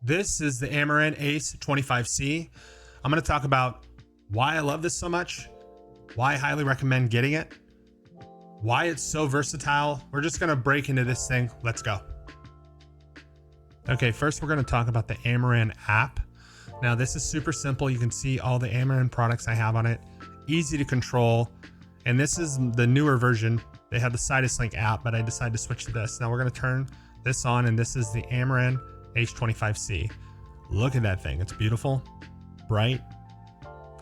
This is the Amaran Ace 25C. I'm going to talk about why I love this so much, why I highly recommend getting it, why it's so versatile. We're just going to break into this thing. Let's go. Okay, first we're going to talk about the Amaran app. Now this is super simple. You can see all the Amaran products I have on it, easy to control. And this is the newer version. They have the Sidus Link app, but I decided to switch to this. Now we're going to turn this on, and this is the Amaran Ace 25C. Look at that thing. It's beautiful, bright,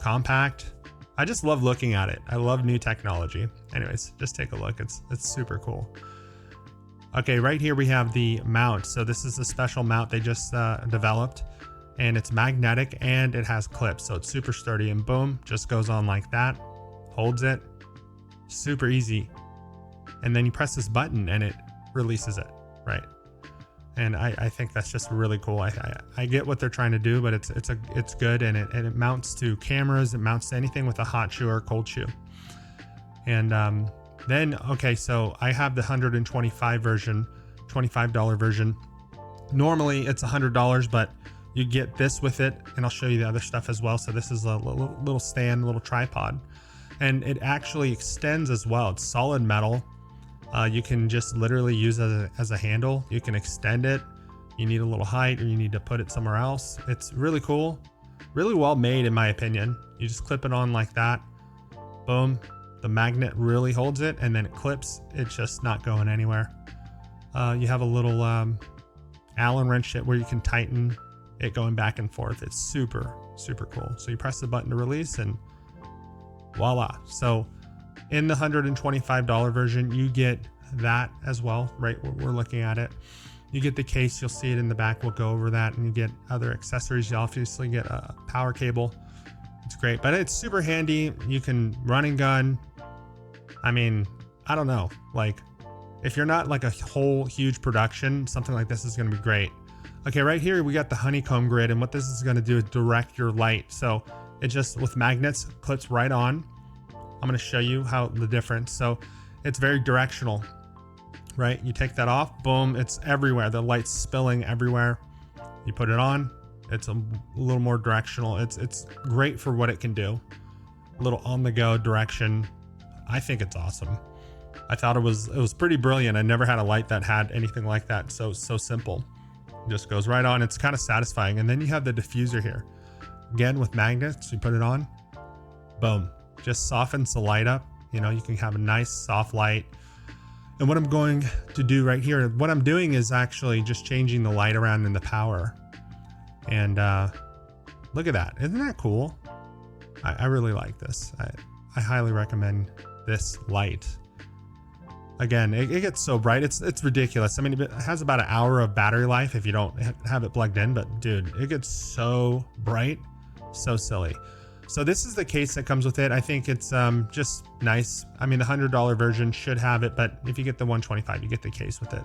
compact. I just love looking at it. I love new technology. Anyways, just take a look. It's super cool. Okay, right here we have the mount. So this is a special mount they just developed, and it's magnetic and it has clips. So it's super sturdy, and boom, just goes on like that, holds it, super easy. And then you press this button and it releases it, right? And I think that's just really cool. I get what they're trying to do, but it's good, and it mounts to cameras. It mounts to anything with a hot shoe or a cold shoe. And then, okay, so I have the $125 version, $25 version. Normally it's $100, but you get this with it, and I'll show you the other stuff as well. So this is a little stand, a little tripod, and it actually extends as well. It's solid metal. You can just literally use it as a handle. You can extend it. You need a little height, or you need to put it somewhere else. It's really cool, really well made in my opinion. You just clip it on like that, boom. The magnet really holds it, and then it clips. It's just not going anywhere. You have a little Allen wrench where you can tighten it going back and forth. It's super cool. So you press the button to release, and voila. So in the $125 version, you get that as well, right? We're looking at it. You get the case, you'll see it in the back. We'll go over that, and you get other accessories. You obviously get a power cable. It's great, but it's super handy. You can run and gun. I mean, I don't know, like if you're not like a whole huge production, something like this is going to be great. Okay, right here we got the honeycomb grid, and what this is going to do is direct your light. So it just, with magnets, clips right on. I'm going to show you how the difference. So it's very directional, right? You take that off, boom, it's everywhere. The light's spilling everywhere. You put it on, it's a little more directional. It's great for what it can do. A little on the go direction. I think it's awesome. I thought it was pretty brilliant. I never had a light that had anything like that. So simple. It just goes right on. It's kind of satisfying. And then you have the diffuser here. Again, with magnets, you put it on, boom. Just softens the light up. You know, you can have a nice soft light. And what I'm going to do right here, what I'm doing is actually just changing the light around in the power. And look at that. Isn't that cool? I really like this. I highly recommend this light. Again, it gets so bright. It's ridiculous. I mean, it has about an hour of battery life if you don't have it plugged in, but dude, it gets so bright, so silly. So this is the case that comes with it. I think it's just nice. I mean, the $100 version should have it, but if you get the $125, you get the case with it.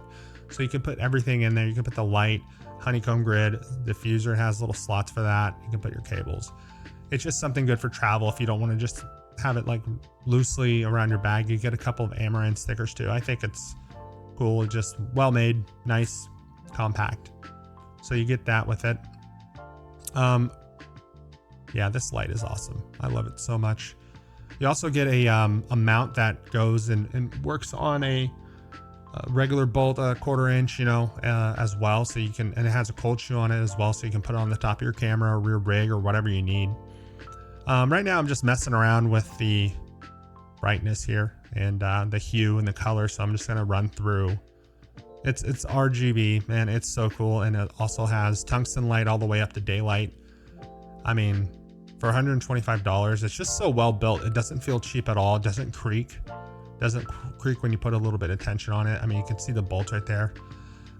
So you can put everything in there. You can put the light, honeycomb grid, diffuser has little slots for that. You can put your cables. It's just something good for travel. If you don't want to just have it like loosely around your bag, you get a couple of Amaran stickers too. I think it's cool, just well made, nice, compact. So you get that with it. Yeah, this light is awesome. I love it so much. You also get a mount that goes and works on a regular bolt, a 1/4 inch, you know, as well. So you can, and it has a cold shoe on it as well. So you can put it on the top of your camera or rear rig or whatever you need. Right now I'm just messing around with the brightness here and the hue and the color. So I'm just going to run through. It's RGB, man. It's so cool. And it also has tungsten light all the way up to daylight. I mean, for $125, it's just so well built. It doesn't feel cheap at all. It doesn't creak. Doesn't creak when you put a little bit of tension on it. I mean, you can see the bolts right there.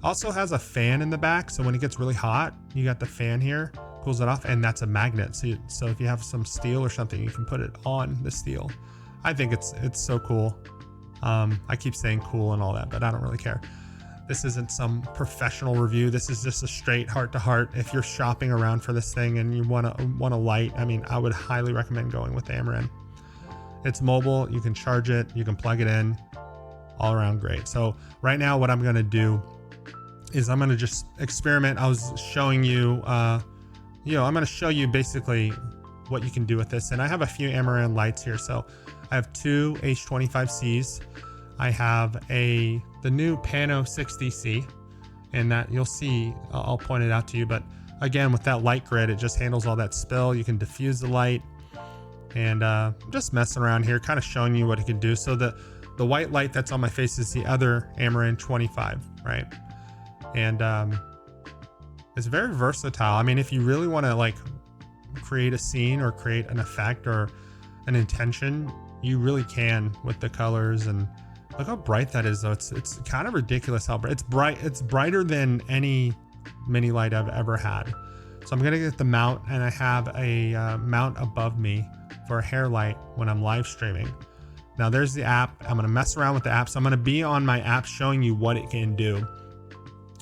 Also has a fan in the back, so when it gets really hot, you got the fan here, cools it off, and that's a magnet. So if you have some steel or something, you can put it on the steel. I think it's so cool. I keep saying cool and all that, but I don't really care. This isn't some professional review. This is just a straight heart to heart. If you're shopping around for this thing and you want a light, I mean, I would highly recommend going with Amaran. It's mobile. You can charge it. You can plug it in. All around great. So right now, what I'm going to do is I'm going to just experiment. I was showing you, I'm going to show you basically what you can do with this. And I have a few Amaran lights here. So I have two H25Cs. I have the new Pano 60C, and that you'll see, I'll point it out to you. But again, with that light grid, it just handles all that spill. You can diffuse the light, and just messing around here, kind of showing you what it can do. So the white light that's on my face is the other Amaran 25, right? And it's very versatile. I mean, if you really want to like create a scene or create an effect or an intention, you really can with the colors. And look how bright that is, though. It's kind of ridiculous how bright. It's bright. It's brighter than any mini light I've ever had. So I'm gonna get the mount, and I have a mount above me for a hair light when I'm live streaming. Now there's the app. I'm gonna mess around with the app. So I'm gonna be on my app showing you what it can do.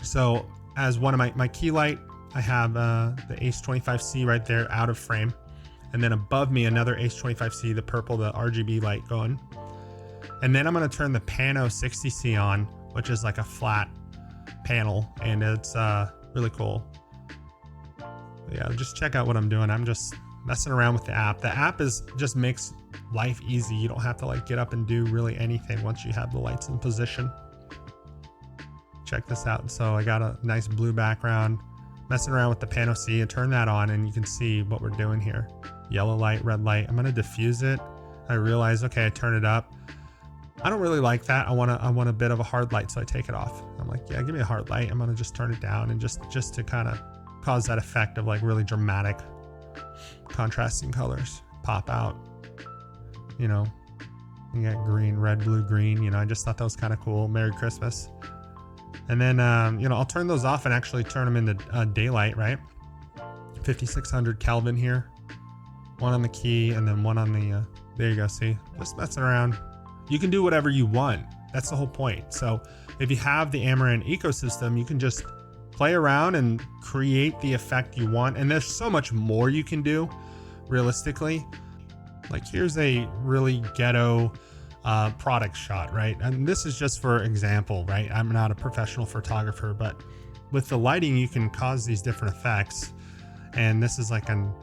So as one of my key light, I have the H25C right there out of frame. And then above me, another H25C, the purple, the RGB light going. And then I'm gonna turn the Pano 60C on, which is like a flat panel, and it's really cool. Yeah, just check out what I'm doing. I'm just messing around with the app. The app just makes life easy. You don't have to like get up and do really anything once you have the lights in position. Check this out. So I got a nice blue background, messing around with the Pano C, and turn that on, and you can see what we're doing here. Yellow light, red light. I'm gonna diffuse it. I realize, okay, I turn it up. I don't really like that. I want a bit of a hard light, so I take it off. I'm like, yeah, give me a hard light. I'm gonna just turn it down, and just to kind of cause that effect of like really dramatic contrasting colors pop out. You know, you got green, red, blue, green. You know, I just thought that was kind of cool. Merry Christmas. And then, I'll turn those off and actually turn them into daylight, right? 5600 Kelvin here. One on the key, and then one on the, there you go, see? Just messing around. You can do whatever you want. That's the whole point. So if you have the Amaran ecosystem, you can just play around and create the effect you want. And there's so much more you can do, realistically. Like here's a really ghetto product shot, right? And this is just for example, right? I'm not a professional photographer, but with the lighting, you can cause these different effects. And this is like a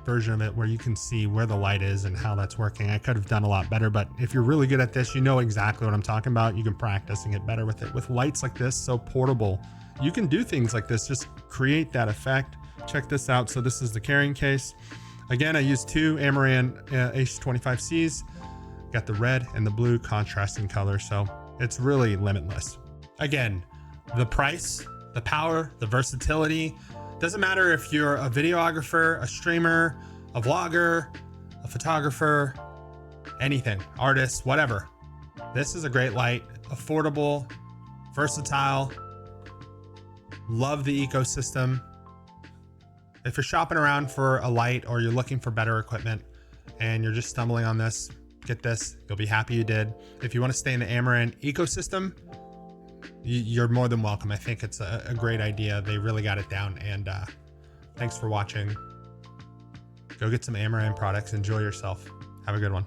version of it where you can see where the light is and how that's working. I could have done a lot better, but if you're really good at this, you know exactly what I'm talking about. You can practice and get better with it. With lights like this, so portable, you can do things like this, just create that effect. Check this out. So this is the carrying case. Again, I used two Amaran H25Cs. Got the red and the blue contrasting color, so it's really limitless. Again, the price, the power, the versatility. Doesn't matter if you're a videographer, a streamer, a vlogger, a photographer, anything, artist, whatever. This is a great light, affordable, versatile. Love the ecosystem. If you're shopping around for a light or you're looking for better equipment and you're just stumbling on this, get this. You'll be happy you did. If you want to stay in the Amaran ecosystem, you're more than welcome. I think it's a great idea. They really got it down. And thanks for watching. Go get some Amaran products. Enjoy yourself. Have a good one.